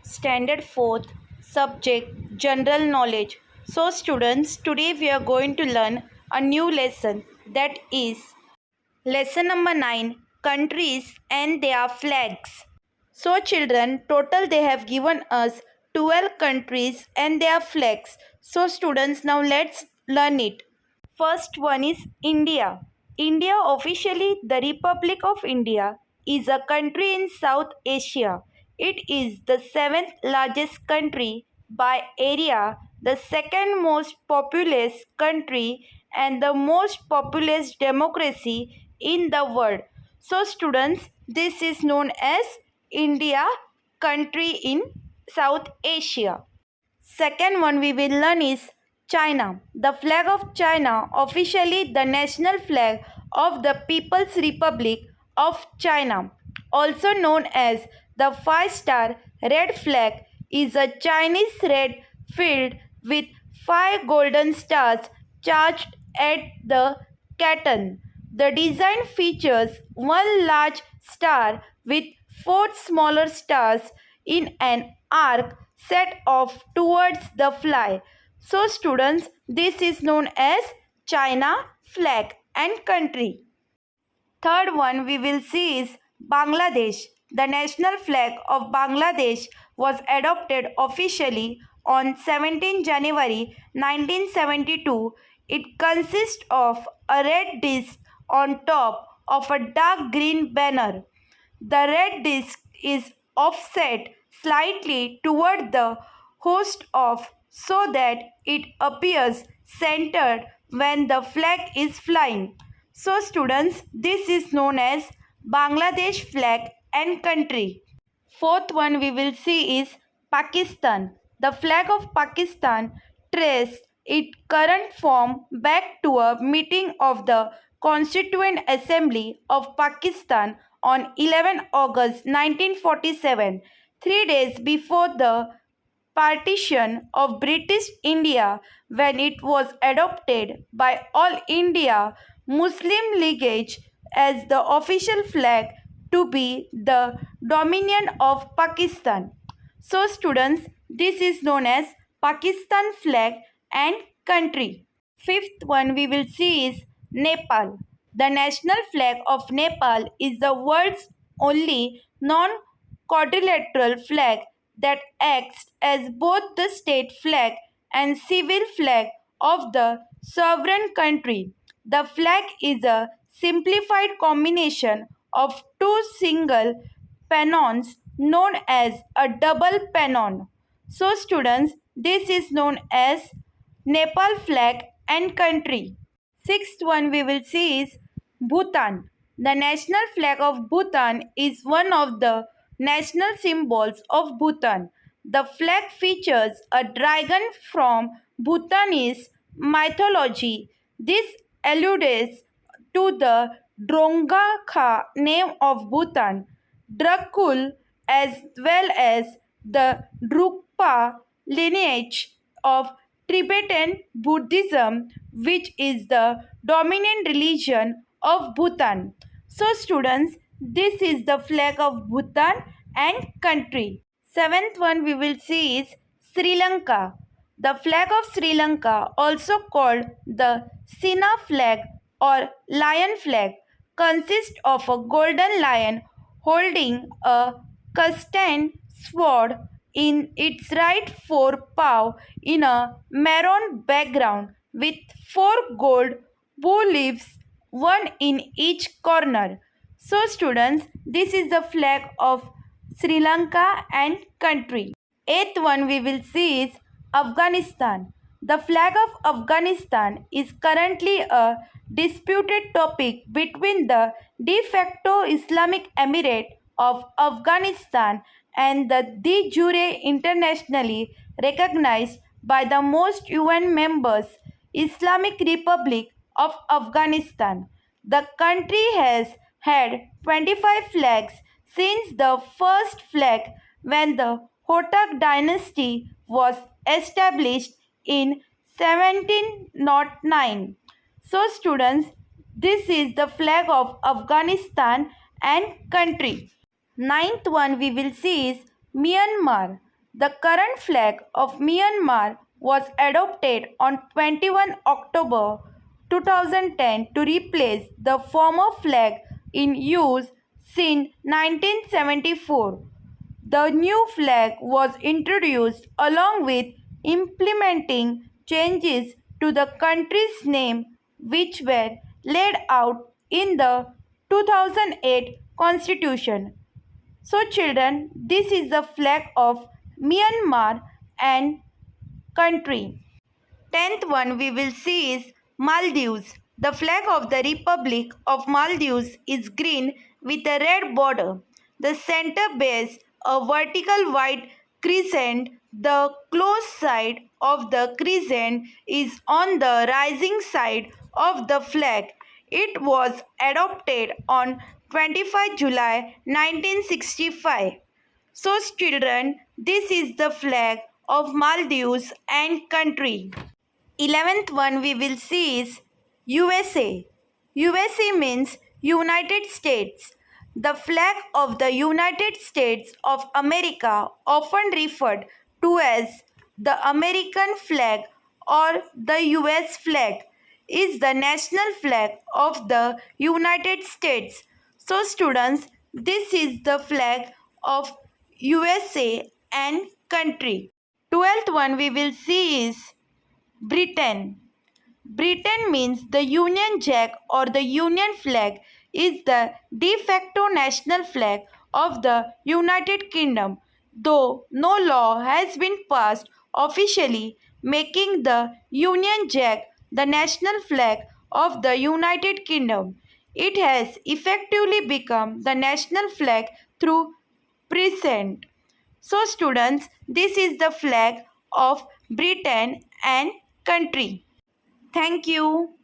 Standard 4th, subject General Knowledge. So students, today we are going to learn a new lesson, that is lesson number 9, countries and their flags. So children, total they have given us 12 countries and their flags. So students, now let's learn it. First one is India. India, officially the Republic of India, is a country in South Asia. It is the seventh largest country by area, the second most populous country, and the most populous democracy in the world. So students, this is known as India, country in South Asia. Second one we will learn is China. The flag of China, officially the national flag of the People's Republic of China, also known as the five-star red flag, is a Chinese red field with 5 golden stars charged at the canton. The design features one large star with 4 smaller stars in an arc set off towards the flag. So students, this is known as China flag and country. Third one we will see is Bangladesh. The national flag of Bangladesh was adopted officially on 17 January 1972. It consists of a red disc on top of a dark green banner. The red disc is offset slightly toward the host of so that it appears centered when the flag is flying. So students, this is known as Bangladesh flag and country. Fourth one we will see is Pakistan. The flag of Pakistan traced its current form back to a meeting of the Constituent Assembly of Pakistan on 11 August 1947, 3 days before the partition of British India, when it was adopted by All India Muslim League as the official flag to be the dominion of Pakistan. So students, this is known as Pakistan flag and country. Fifth one we will see is Nepal. The national flag of Nepal is the world's only non-quadrilateral flag that acts as both the state flag and civil flag of the sovereign country. The flag is a simplified combination of two single pennons known as a double pennon. So students, this is known as Nepal flag and country. Sixth one we will see is Bhutan. The national flag of Bhutan is one of the national symbols of Bhutan. The flag features a dragon from Bhutanese mythology. This alludes to the Drongakha name of Bhutan, Drakul, as well as the Drukpa lineage of Tibetan Buddhism, which is the dominant religion of Bhutan. So students, this is the flag of Bhutan and country. Seventh one we will see is Sri Lanka. The flag of Sri Lanka, also called the Sina flag or lion flag, consists of a golden lion holding a castan sword in its right forepaw in a maroon background with 4 gold bow leaves, one in each corner. So students, this is the flag of Sri Lanka and country. Eighth one we will see is Afghanistan. The flag of Afghanistan is currently a disputed topic between the de facto Islamic Emirate of Afghanistan and the de jure internationally recognized by the most UN members Islamic Republic of Afghanistan. The country has had 25 flags since the first flag when the Hotak dynasty was established in 1709. So students, this is the flag of Afghanistan and country. Ninth one we will see is Myanmar. The current flag of Myanmar was adopted on 21 October 2010 to replace the former flag in use since 1974. The new flag was introduced along with implementing changes to the country's name, which were laid out in the 2008 Constitution. So children, this is the flag of Myanmar and country. 10th one we will see is Maldives. The flag of the Republic of Maldives is green with a red border. The center bears a vertical white crescent. The close side of the crescent is on the rising side of the flag. It was adopted on 25 July 1965. So children, this is the flag of Maldives and country. 11th one we will see is USA. USA means United States. The flag of the United States of America, often referred to as the American flag or the US flag, is the national flag of the United States. So students, this is the flag of USA and country. 12th one we will see is Britain. Britain means the Union Jack or the Union flag is the de facto national flag of the United Kingdom, though no law has been passed officially making the Union Jack the national flag of the United Kingdom. It has effectively become the national flag through precedent. So students, this is the flag of Britain and country. Thank you.